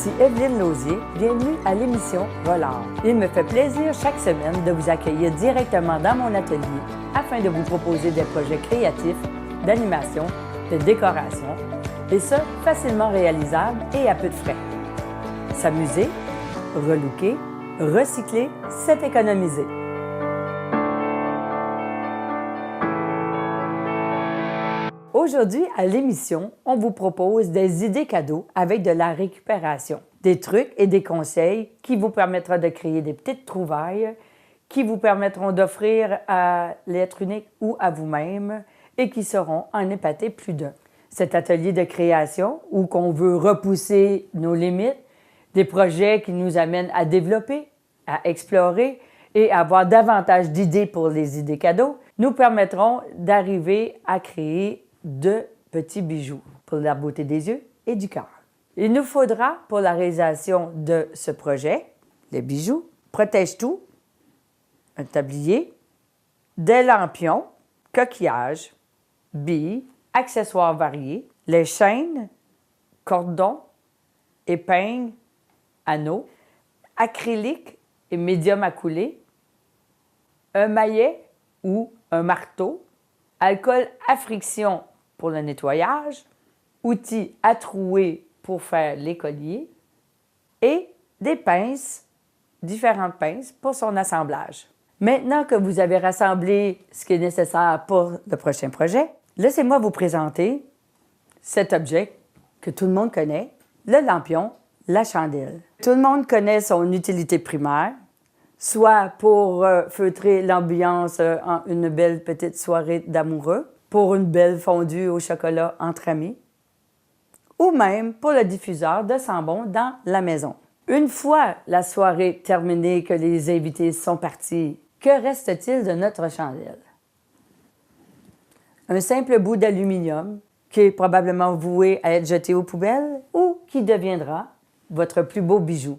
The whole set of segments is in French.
Ici Evelyne Lausier, bienvenue à l'émission Volard. Il me fait plaisir chaque semaine de vous accueillir directement dans mon atelier afin de vous proposer des projets créatifs, d'animation, de décoration, et ce, facilement réalisables et à peu de frais. S'amuser, relooker, recycler, c'est économiser. Aujourd'hui, à l'émission, on vous propose des idées cadeaux avec de la récupération, des trucs et des conseils qui vous permettront de créer des petites trouvailles, qui vous permettront d'offrir à l'être unique ou à vous-même et qui seront en épater plus d'un. Cet atelier de création où qu'on veut repousser nos limites, des projets qui nous amènent à développer, à explorer et à avoir davantage d'idées pour les idées cadeaux, nous permettront d'arriver à créer de petits bijoux pour la beauté des yeux et du cœur. Il nous faudra pour la réalisation de ce projet, les bijoux, protège-tout, un tablier, des lampions, coquillages, billes, accessoires variés, les chaînes, cordons, épingles, anneaux, acrylique et médium à couler, un maillet ou un marteau, alcool à friction pour le nettoyage, outils à trouer pour faire les colliers et des pinces, différentes pinces pour son assemblage. Maintenant que vous avez rassemblé ce qui est nécessaire pour le prochain projet, laissez-moi vous présenter cet objet que tout le monde connaît, le lampion, la chandelle. Tout le monde connaît son utilité primaire, soit pour feutrer l'ambiance en une belle petite soirée d'amoureux, pour une belle fondue au chocolat entre amis, ou même pour le diffuseur de sambon dans la maison. Une fois la soirée terminée, que les invités sont partis, que reste-t-il de notre chandelle? Un simple bout d'aluminium qui est probablement voué à être jeté aux poubelles ou qui deviendra votre plus beau bijou.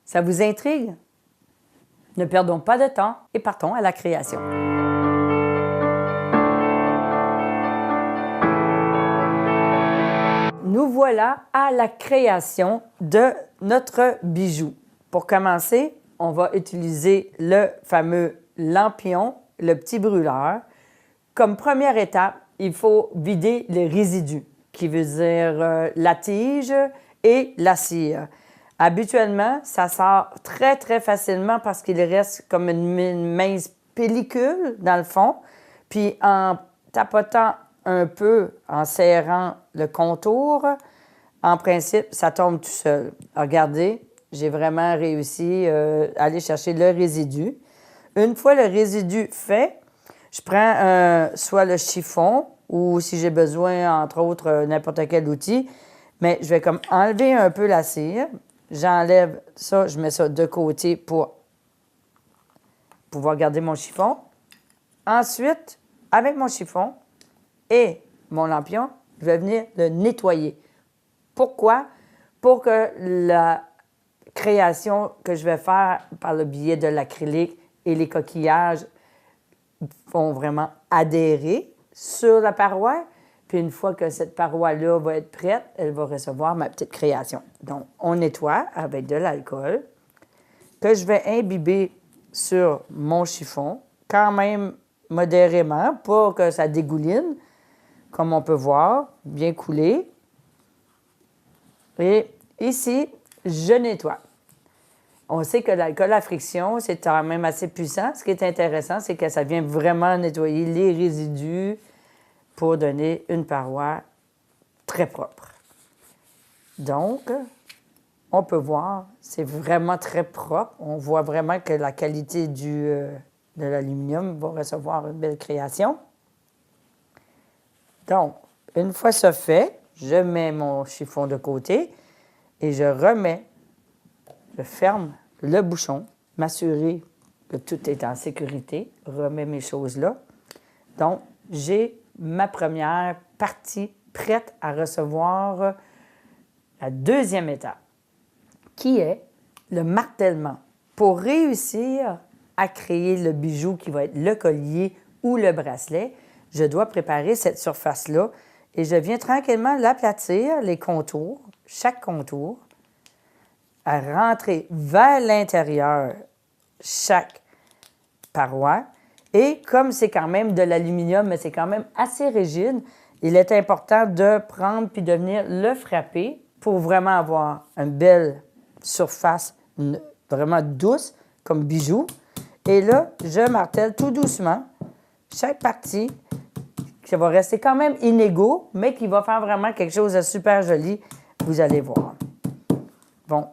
Ça vous intrigue? Ne perdons pas de temps et partons à la création. Nous voilà à la création de notre bijou. Pour commencer, on va utiliser le fameux lampion, le petit brûleur. Comme première étape, il faut vider les résidus, qui veut dire la tige et la cire. Habituellement, ça sort très, très facilement parce qu'il reste comme une mince pellicule dans le fond. Puis en tapotant un peu, en serrant le contour, en principe, ça tombe tout seul. Regardez, j'ai vraiment réussi à aller chercher le résidu. Une fois le résidu fait, je prends soit le chiffon ou si j'ai besoin, entre autres, n'importe quel outil, mais je vais comme enlever un peu la cire. J'enlève ça, je mets ça de côté pour pouvoir garder mon chiffon. Ensuite, avec mon chiffon et mon lampion, je vais venir le nettoyer. Pourquoi? Pour que la création que je vais faire par le biais de l'acrylique et les coquillages vont vraiment adhérer sur la paroi. Puis une fois que cette paroi-là va être prête, elle va recevoir ma petite création. Donc, on nettoie avec de l'alcool que je vais imbiber sur mon chiffon, quand même modérément, pas que ça dégouline, comme on peut voir, bien coulé. Et ici, je nettoie. On sait que l'alcool à friction, c'est quand même assez puissant. Ce qui est intéressant, c'est que ça vient vraiment nettoyer les résidus pour donner une paroi très propre. Donc, on peut voir, c'est vraiment très propre. On voit vraiment que la qualité de l'aluminium va recevoir une belle création. Donc, une fois ça fait, je mets mon chiffon de côté et je ferme le bouchon, m'assurer que tout est en sécurité, remets mes choses là. Donc, j'ai ma première partie prête à recevoir la deuxième étape, qui est le martèlement. Pour réussir à créer le bijou qui va être le collier ou le bracelet, je dois préparer cette surface-là et je viens tranquillement l'aplatir, les contours, chaque contour, à rentrer vers l'intérieur chaque paroi. Et comme c'est quand même de l'aluminium, mais c'est quand même assez rigide, il est important de prendre puis de venir le frapper pour vraiment avoir une belle surface vraiment douce comme bijou. Et là, je martèle tout doucement chaque partie qui va rester quand même inégaux, mais qui va faire vraiment quelque chose de super joli. Vous allez voir. Bon.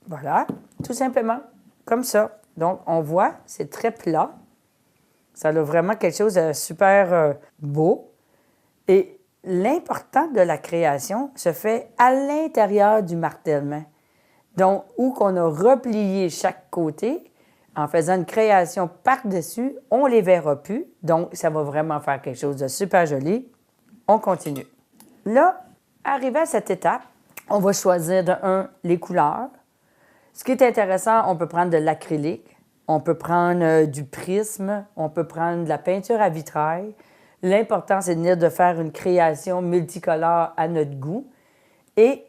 Voilà, tout simplement, comme ça. Donc, on voit, c'est très plat. Ça a vraiment quelque chose de super beau. Et l'important de la création se fait à l'intérieur du martèlement. Donc, où qu'on a replié chaque côté, en faisant une création par-dessus, on ne les verra plus. Donc, ça va vraiment faire quelque chose de super joli. On continue. Là, arrivé à cette étape, on va choisir les couleurs. Ce qui est intéressant, on peut prendre de l'acrylique, on peut prendre du prisme, on peut prendre de la peinture à vitrail. L'important, c'est de faire une création multicolore à notre goût. Et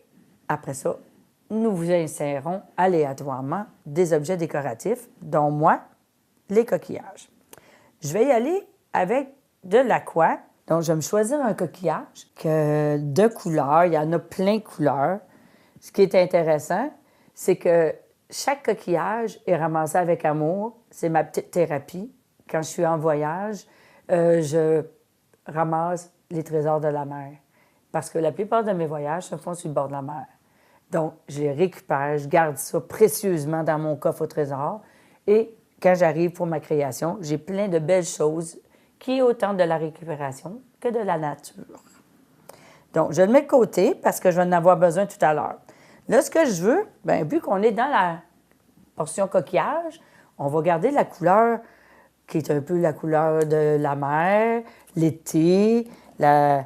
après ça, nous vous insérons aléatoirement des objets décoratifs, dont moi, les coquillages. Je vais y aller avec de l'aqua. Donc, je vais me choisir un coquillage de couleurs. Il y en a plein de couleurs. Ce qui est intéressant, c'est que chaque coquillage est ramassé avec amour. C'est ma petite thérapie. Quand je suis en voyage, je ramasse les trésors de la mer. Parce que la plupart de mes voyages se font sur le bord de la mer. Donc, je les récupère, je garde ça précieusement dans mon coffre au trésor. Et quand j'arrive pour ma création, j'ai plein de belles choses qui est autant de la récupération que de la nature. Donc, je le mets de côté parce que je vais en avoir besoin tout à l'heure. Là, ce que je veux, bien, vu qu'on est dans la portion coquillage, on va garder la couleur qui est un peu la couleur de la mer, l'été, la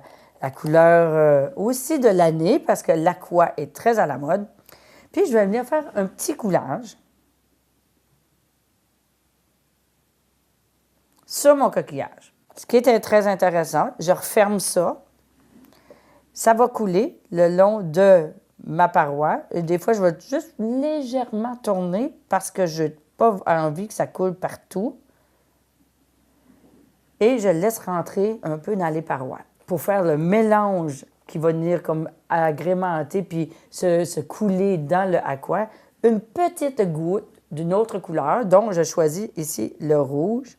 couleur aussi de l'année, parce que l'aqua est très à la mode. Puis, je vais venir faire un petit coulage sur mon coquillage. Ce qui est très intéressant, je referme ça. Ça va couler le long de ma paroi. Et des fois, je vais juste légèrement tourner parce que je n'ai pas envie que ça coule partout. Et je laisse rentrer un peu dans les parois pour faire le mélange qui va venir comme agrémenter puis se couler dans le aqua. Une petite goutte d'une autre couleur, dont je choisis ici le rouge.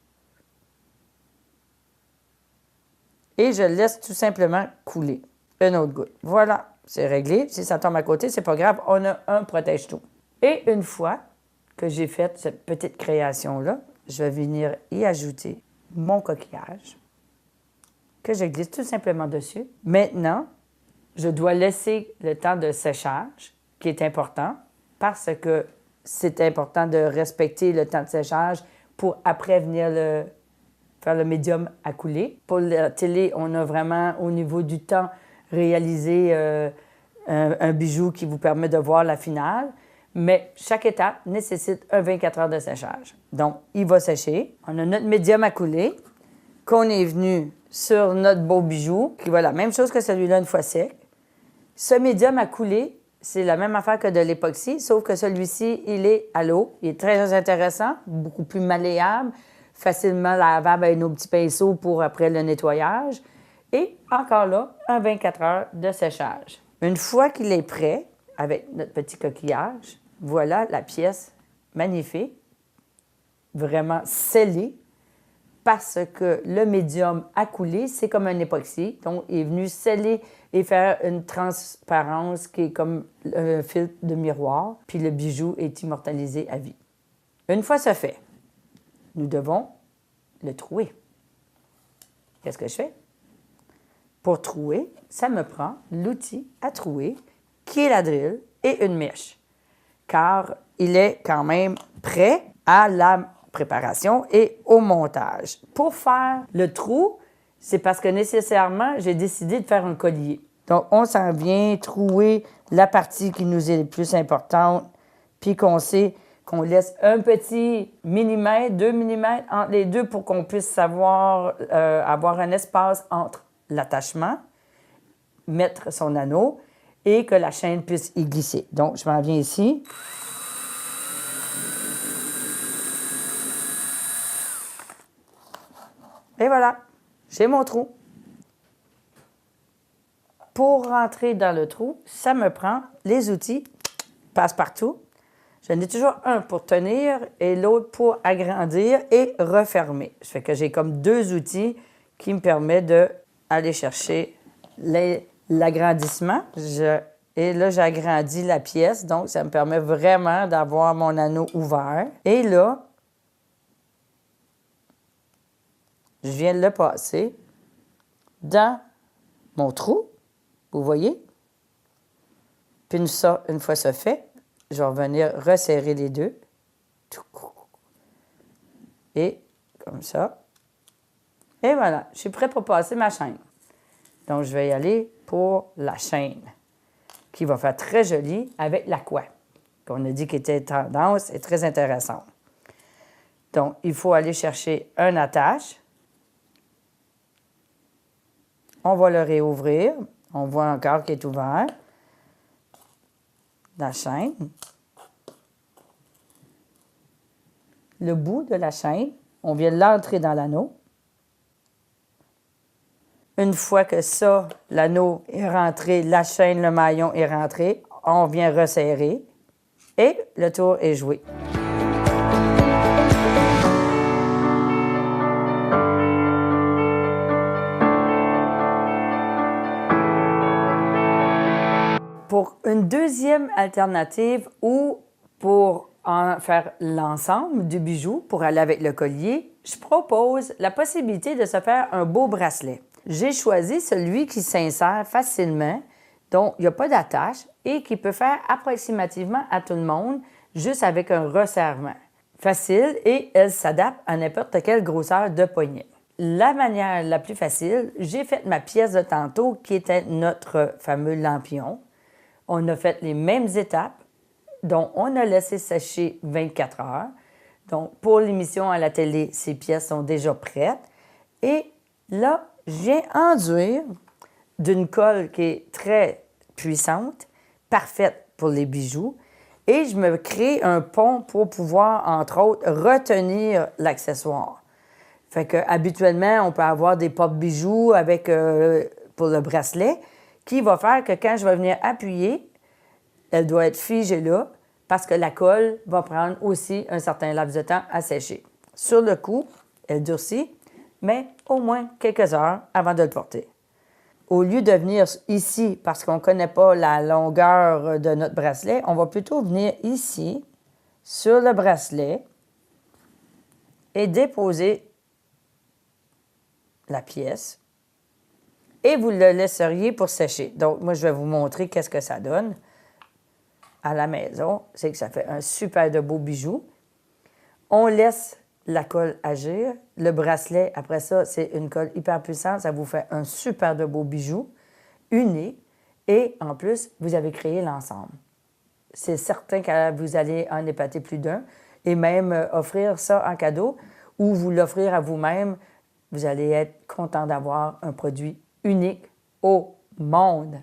Et je laisse tout simplement couler. Une autre goutte. Voilà, c'est réglé. Si ça tombe à côté, c'est pas grave. On a un protège-tout. Et une fois que j'ai fait cette petite création-là, je vais venir y ajouter mon coquillage que je glisse tout simplement dessus. Maintenant, je dois laisser le temps de séchage, qui est important, parce que c'est important de respecter le temps de séchage pour après venir faire le médium à couler. Pour la télé, on a vraiment, au niveau du temps, réalisé un bijou qui vous permet de voir la finale. Mais chaque étape nécessite un 24 heures de séchage. Donc, il va sécher. On a notre médium à couler, qu'on est venu sur notre beau bijou, qui va la même chose que celui-là une fois sec. Ce médium à couler, c'est la même affaire que de l'époxy, sauf que celui-ci, il est à l'eau. Il est très intéressant, beaucoup plus malléable, facilement lavable avec nos petits pinceaux pour après le nettoyage. Et encore là, un 24 heures de séchage. Une fois qu'il est prêt, avec notre petit coquillage, voilà la pièce magnifique, vraiment scellée, parce que le médium à couler, c'est comme un époxy. Donc, il est venu sceller et faire une transparence qui est comme un filtre de miroir, puis le bijou est immortalisé à vie. Une fois ce fait, nous devons le trouer. Qu'est-ce que je fais? Pour trouer, ça me prend l'outil à trouer, qui est la drille et une mèche, car il est quand même prêt à la préparation et au montage. Pour faire le trou, c'est parce que nécessairement, j'ai décidé de faire un collier. Donc, on s'en vient trouer la partie qui nous est la plus importante, puis qu'on sait qu'on laisse un petit millimètre, 2 millimètres entre les deux pour qu'on puisse savoir avoir un espace entre l'attachement mettre son anneau et que la chaîne puisse y glisser. Donc, je m'en viens ici. Et voilà, j'ai mon trou. Pour rentrer dans le trou, ça me prend les outils passe-partout. J'en ai toujours un pour tenir et l'autre pour agrandir et refermer. Ça fait que j'ai comme deux outils qui me permettent d'aller chercher l'agrandissement. Et là, j'agrandis la pièce, donc ça me permet vraiment d'avoir mon anneau ouvert. Et là, je viens de le passer dans mon trou, vous voyez? Puis une fois ça fait, je vais revenir resserrer les deux. Et comme ça. Et voilà, je suis prêt pour passer ma chaîne. Donc, je vais y aller pour la chaîne, qui va faire très jolie avec l'aqua, qu'on a dit qu'il était tendance et très intéressante. Donc, il faut aller chercher un attache. On va le réouvrir. On voit encore qu'il est ouvert. La chaîne. Le bout de la chaîne, on vient l'entrer dans l'anneau. Une fois que ça, l'anneau est rentré, la chaîne, le maillon est rentré, on vient resserrer et le tour est joué. Pour une deuxième alternative ou pour en faire l'ensemble du bijou pour aller avec le collier, je propose la possibilité de se faire un beau bracelet. J'ai choisi celui qui s'insère facilement, donc il n'y a pas d'attache et qui peut faire approximativement à tout le monde juste avec un resserrement. Facile et elle s'adapte à n'importe quelle grosseur de poignet. La manière la plus facile, j'ai fait ma pièce de tantôt qui était notre fameux lampion. On a fait les mêmes étapes, donc on a laissé sécher 24 heures. Donc pour l'émission à la télé, ces pièces sont déjà prêtes. Et là, je viens enduire d'une colle qui est très puissante, parfaite pour les bijoux, et je me crée un pont pour pouvoir, entre autres, retenir l'accessoire. Fait que habituellement, on peut avoir des porte-bijoux avec pour le bracelet, qui va faire que quand je vais venir appuyer, elle doit être figée là, parce que la colle va prendre aussi un certain laps de temps à sécher. Sur le coup, elle durcit, mais au moins quelques heures avant de le porter. Au lieu de venir ici, parce qu'on ne connaît pas la longueur de notre bracelet, on va plutôt venir ici, sur le bracelet, et déposer la pièce. Et vous le laisseriez pour sécher. Donc, moi, je vais vous montrer qu'est-ce que ça donne à la maison. C'est que ça fait un super de beau bijou. On laisse la colle agir. Le bracelet, après ça, c'est une colle hyper puissante. Ça vous fait un super de beau bijou, unique. Et en plus, vous avez créé l'ensemble. C'est certain que vous allez en épater plus d'un et même offrir ça en cadeau ou vous l'offrir à vous-même. Vous allez être content d'avoir un produit unique au monde.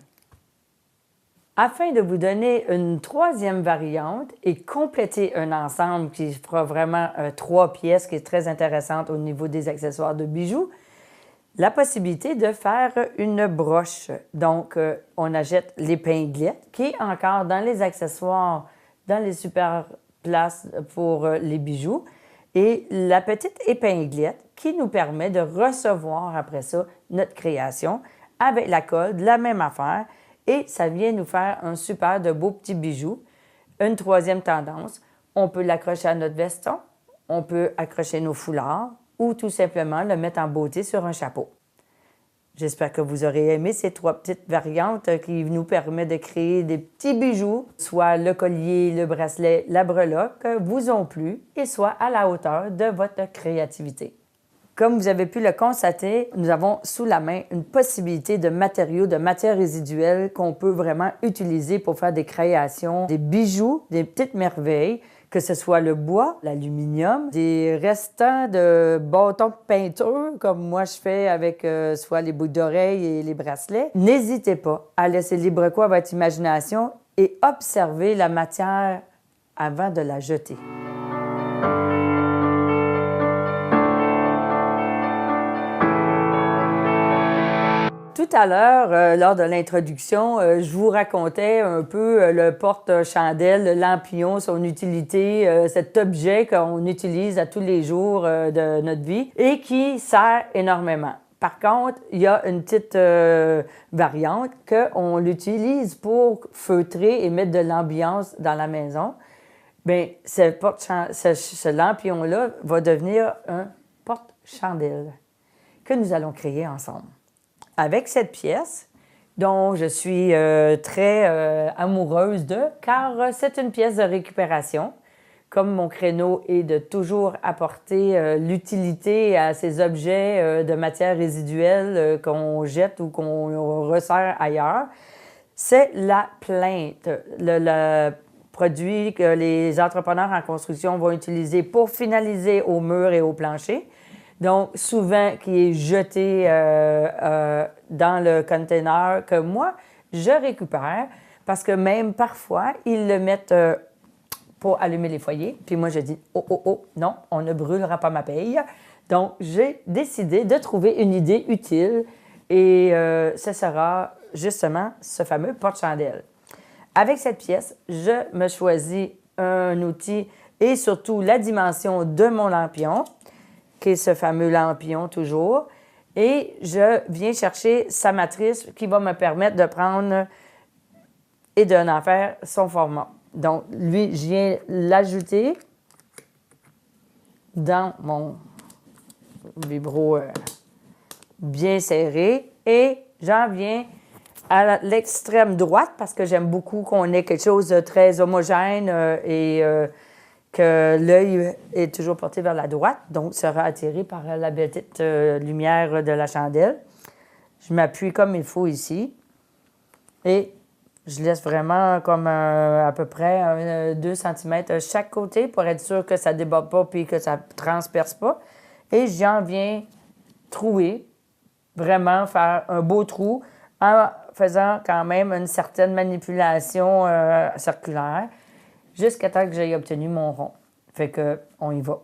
Afin de vous donner une troisième variante et compléter un ensemble qui fera vraiment 3 pièces, qui est très intéressante au niveau des accessoires de bijoux, la possibilité de faire une broche. Donc, on achète l'épinglette qui est encore dans les accessoires, dans les super places pour les bijoux, et la petite épinglette qui nous permet de recevoir après ça notre création avec la colle, de la même affaire, et ça vient nous faire un super de beau petit bijou. Une troisième tendance, on peut l'accrocher à notre veston, on peut accrocher nos foulards ou tout simplement le mettre en beauté sur un chapeau. J'espère que vous aurez aimé ces 3 petites variantes qui nous permettent de créer des petits bijoux, soit le collier, le bracelet, la breloque, vous ont plu et soit à la hauteur de votre créativité. Comme vous avez pu le constater, nous avons sous la main une possibilité de matériaux, de matières résiduelles qu'on peut vraiment utiliser pour faire des créations, des bijoux, des petites merveilles que ce soit le bois, l'aluminium, des restants de bâtons de peinture, comme moi je fais avec soit les boucles d'oreilles et les bracelets. N'hésitez pas à laisser libre cours à votre imagination et observer la matière avant de la jeter. Tout à l'heure, lors de l'introduction, je vous racontais un peu le porte-chandelle, le lampion, son utilité, cet objet qu'on utilise à tous les jours de notre vie et qui sert énormément. Par contre, il y a une petite variante qu'on l'utilise pour feutrer et mettre de l'ambiance dans la maison. Bien, ce lampion-là va devenir un porte-chandelle que nous allons créer ensemble. Avec cette pièce, dont je suis très amoureuse car c'est une pièce de récupération. Comme mon créneau est de toujours apporter l'utilité à ces objets de matière résiduelle qu'on jette ou qu'on resserre ailleurs, c'est la plinthe, le produit que les entrepreneurs en construction vont utiliser pour finaliser au mur et au plancher. Donc, souvent, qui est jeté dans le container que moi, je récupère parce que même parfois, ils le mettent pour allumer les foyers. Puis moi, je dis, oh, non, on ne brûlera pas ma paye. Donc, j'ai décidé de trouver une idée utile et ce sera justement ce fameux porte-chandelle. Avec cette pièce, je me choisis un outil et surtout la dimension de mon lampion, qui est ce fameux lampion toujours, et je viens chercher sa matrice qui va me permettre de prendre et d'en faire son format. Donc, lui, je viens l'ajouter dans mon vibro bien serré et j'en viens à l'extrême droite parce que j'aime beaucoup qu'on ait quelque chose de très homogène et que l'œil est toujours porté vers la droite, donc sera attiré par la petite lumière de la chandelle. Je m'appuie comme il faut ici et je laisse vraiment comme à peu près 2 cm chaque côté pour être sûr que ça ne déborde pas puis que ça ne transperce pas. Et j'en viens trouer, vraiment faire un beau trou en faisant quand même une certaine manipulation circulaire, jusqu'à temps que j'aie obtenu mon rond. Fait que, on y va.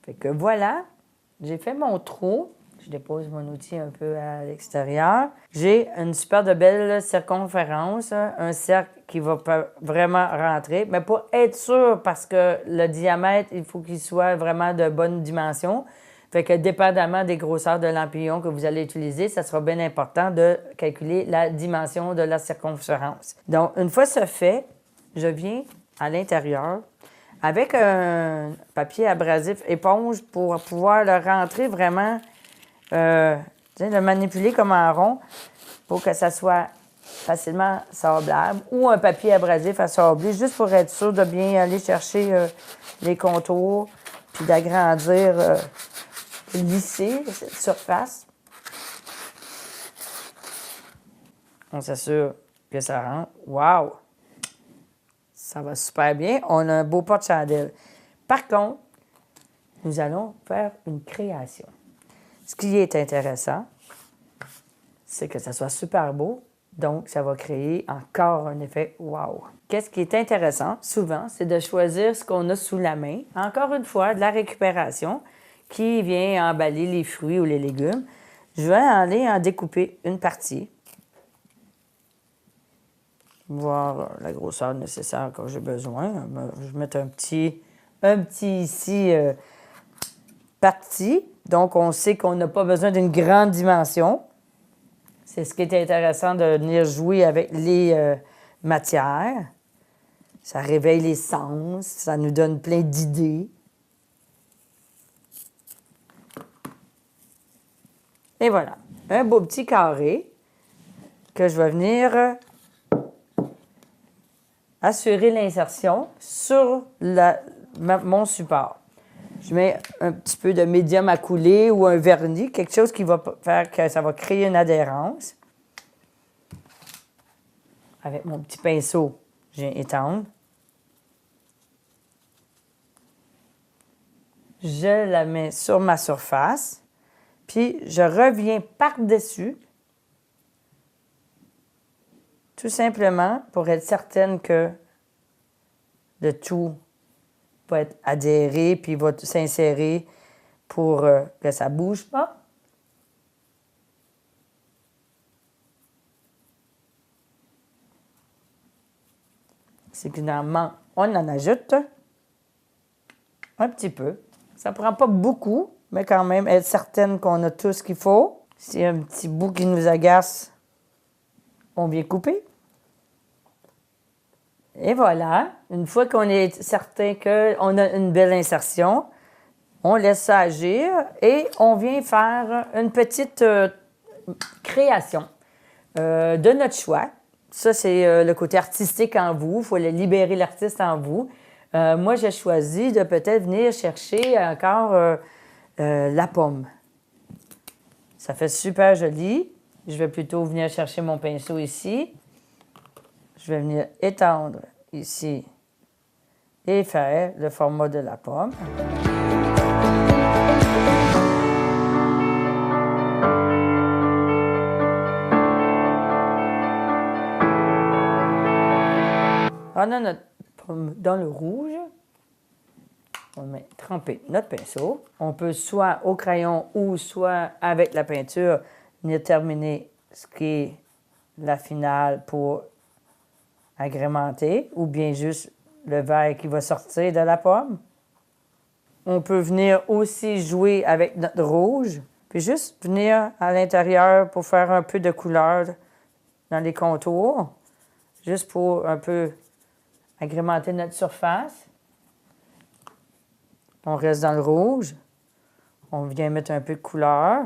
Fait que voilà, j'ai fait mon trou. Je dépose mon outil un peu à l'extérieur. J'ai une super de belle circonférence, un cercle qui va vraiment rentrer, mais pour être sûr, parce que le diamètre, il faut qu'il soit vraiment de bonne dimension. Fait que dépendamment des grosseurs de lampion que vous allez utiliser, ça sera bien important de calculer la dimension de la circonférence. Donc, une fois ce fait, je viens à l'intérieur avec un papier abrasif éponge pour pouvoir le rentrer vraiment, le manipuler comme en rond pour que ça soit facilement sablable ou un papier abrasif à sabler, juste pour être sûr de bien aller chercher les contours puis d'agrandir, lisser cette surface. On s'assure que ça rentre. Wow! Ça va super bien. On a un beau porte-chandelle. Par contre, nous allons faire une création. Ce qui est intéressant, c'est que ça soit super beau. Donc, ça va créer encore un effet wow. Qu'est-ce qui est intéressant, souvent, c'est de choisir ce qu'on a sous la main. Encore une fois, de la récupération qui vient emballer les fruits ou les légumes. Je vais aller en découper une partie. Voir la grosseur nécessaire que j'ai besoin. Je vais mettre un petit ici parti. Donc, on sait qu'on n'a pas besoin d'une grande dimension. C'est ce qui est intéressant de venir jouer avec les matières. Ça réveille les sens, ça nous donne plein d'idées. Et voilà, un beau petit carré que je vais venir assurer l'insertion sur mon support. Je mets un petit peu de médium à couler ou un vernis, quelque chose qui va faire que ça va créer une adhérence. Avec mon petit pinceau, je viens étendre. Je la mets sur ma surface, puis je reviens par-dessus, tout simplement pour être certaine que le tout va être adhéré, puis va s'insérer pour que ça ne bouge pas. C'est finalement, on en ajoute un petit peu. Ça ne prend pas beaucoup, mais quand même être certaine qu'on a tout ce qu'il faut. S'il y a un petit bout qui nous agace, on vient couper. Et voilà, une fois qu'on est certain qu'on a une belle insertion, on laisse ça agir et on vient faire une petite création de notre choix. Ça, c'est le côté artistique en vous. Il faut libérer l'artiste en vous. Moi, j'ai choisi de peut-être venir chercher encore la pomme. Ça fait super joli. Je vais plutôt venir chercher mon pinceau ici. Je vais venir étendre ici et faire le format de la pomme. On a notre pomme dans le rouge. On met tremper notre pinceau. On peut soit au crayon ou soit avec la peinture venir terminer ce qui est la finale pour agrémenter ou bien juste le vert qui va sortir de la pomme. On peut venir aussi jouer avec notre rouge, puis juste venir à l'intérieur pour faire un peu de couleur dans les contours, juste pour un peu agrémenter notre surface. On reste dans le rouge. On vient mettre un peu de couleur.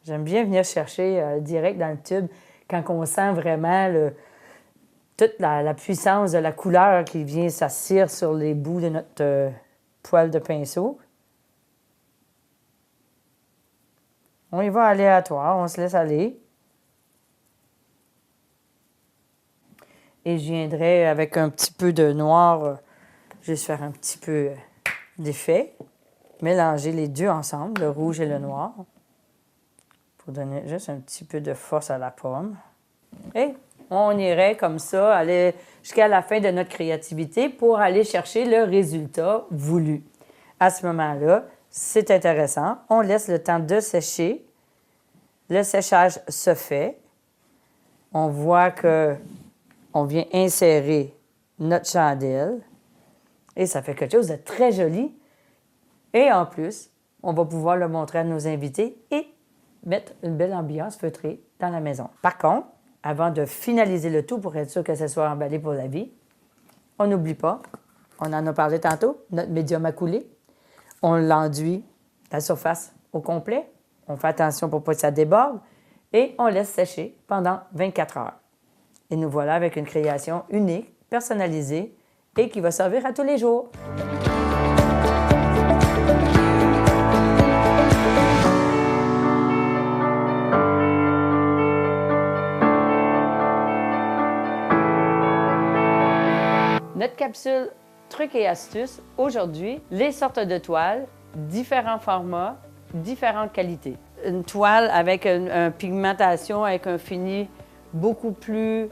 J'aime bien venir chercher direct dans le tube quand on sent vraiment toute la puissance de la couleur qui vient s'assire sur les bouts de notre poil de pinceau. On y va aléatoire, on se laisse aller. Et je viendrai avec un petit peu de noir, juste faire un petit peu d'effet. Mélanger les deux ensemble, le rouge et le noir, pour donner juste un petit peu de force à la pomme. Et on irait comme ça, aller jusqu'à la fin de notre créativité pour aller chercher le résultat voulu. À ce moment-là, c'est intéressant. On laisse le temps de sécher. Le séchage se fait. On voit qu'on vient insérer notre chandelle et ça fait quelque chose de très joli. Et en plus, on va pouvoir le montrer à nos invités et mettre une belle ambiance feutrée dans la maison. Par contre, avant de finaliser le tout pour être sûr que ce soit emballé pour la vie, on n'oublie pas, on en a parlé tantôt, notre médium à couler. On l'enduit la surface au complet. On fait attention pour pas que ça déborde et on laisse sécher pendant 24 heures. Et nous voilà avec une création unique, personnalisée et qui va servir à tous les jours. Notre capsule trucs et astuces, aujourd'hui, les sortes de toiles, différents formats, différentes qualités. Une toile avec une pigmentation, avec un fini beaucoup plus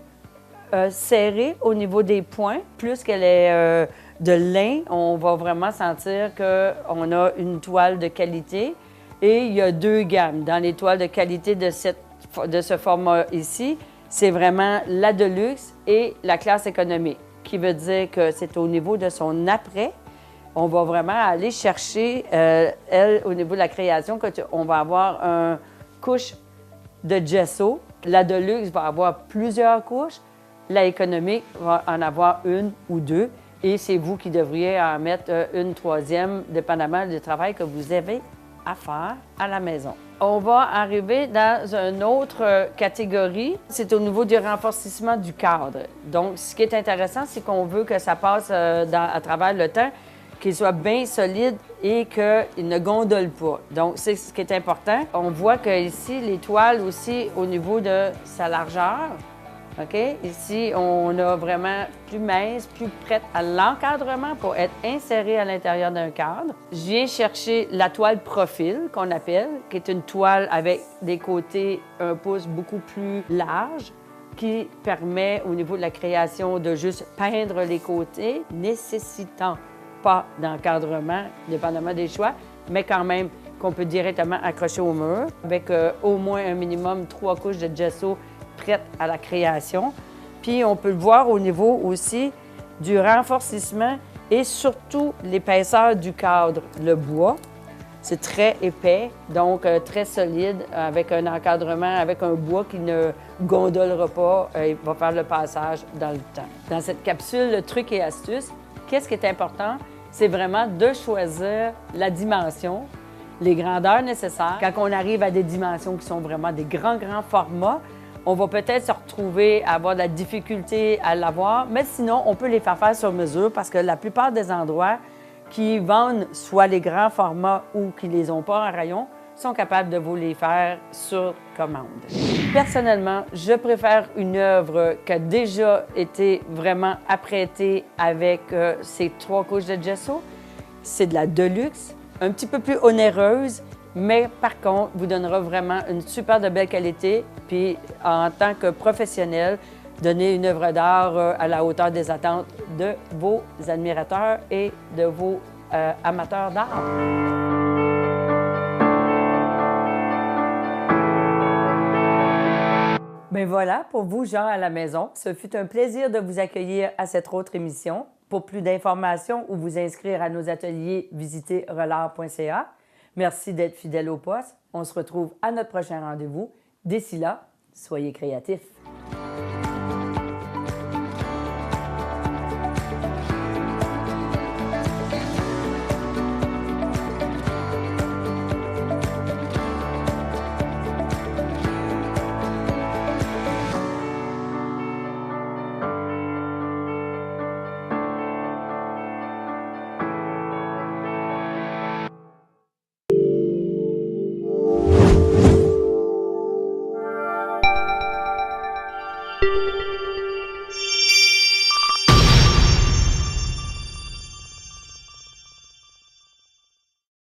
serré au niveau des points. Plus qu'elle est de lin, on va vraiment sentir qu'on a une toile de qualité. Et il y a deux gammes. Dans les toiles de qualité de ce format ici, c'est vraiment la Deluxe et la classe économique, qui veut dire que c'est au niveau de son après. On va vraiment aller chercher, elle, au niveau de la création, on va avoir une couche de gesso. La Deluxe va avoir plusieurs couches. La économique va en avoir une ou deux. Et c'est vous qui devriez en mettre une troisième, dépendamment du travail que vous avez à faire à la maison. On va arriver dans une autre catégorie, c'est au niveau du renforcement du cadre. Donc, ce qui est intéressant, c'est qu'on veut que ça passe à travers le temps, qu'il soit bien solide et qu'il ne gondole pas. Donc, c'est ce qui est important. On voit qu'ici, les toiles aussi, au niveau de sa largeur, OK? Ici, on a vraiment plus mince, plus prête à l'encadrement pour être insérée à l'intérieur d'un cadre. Je viens chercher la toile profil, qu'on appelle, qui est une toile avec des côtés 1 pouce beaucoup plus larges, qui permet au niveau de la création de juste peindre les côtés, nécessitant pas d'encadrement, dépendamment des choix, mais quand même qu'on peut directement accrocher au mur, avec au moins un minimum 3 couches de gesso prête à la création. Puis on peut le voir au niveau aussi du renforcissement et surtout l'épaisseur du cadre. Le bois, c'est très épais, donc très solide, avec un encadrement, avec un bois qui ne gondolera pas et va faire le passage dans le temps. Dans cette capsule, le truc et astuce, qu'est-ce qui est important? C'est vraiment de choisir la dimension, les grandeurs nécessaires. Quand on arrive à des dimensions qui sont vraiment des grands formats, on va peut-être se retrouver à avoir de la difficulté à l'avoir, mais sinon, on peut les faire sur mesure parce que la plupart des endroits qui vendent soit les grands formats ou qui ne les ont pas en rayon sont capables de vous les faire sur commande. Personnellement, je préfère une œuvre qui a déjà été vraiment apprêtée avec ces 3 couches de gesso. C'est de la Deluxe, un petit peu plus onéreuse, mais par contre, vous donnera vraiment une super de belle qualité. Puis, en tant que professionnel, donner une œuvre d'art à la hauteur des attentes de vos admirateurs et de vos amateurs d'art. Bien voilà, pour vous, gens à la maison, ce fut un plaisir de vous accueillir à cette autre émission. Pour plus d'informations ou vous inscrire à nos ateliers, visitez relard.ca. Merci d'être fidèle au poste. On se retrouve à notre prochain rendez-vous. D'ici là, soyez créatifs.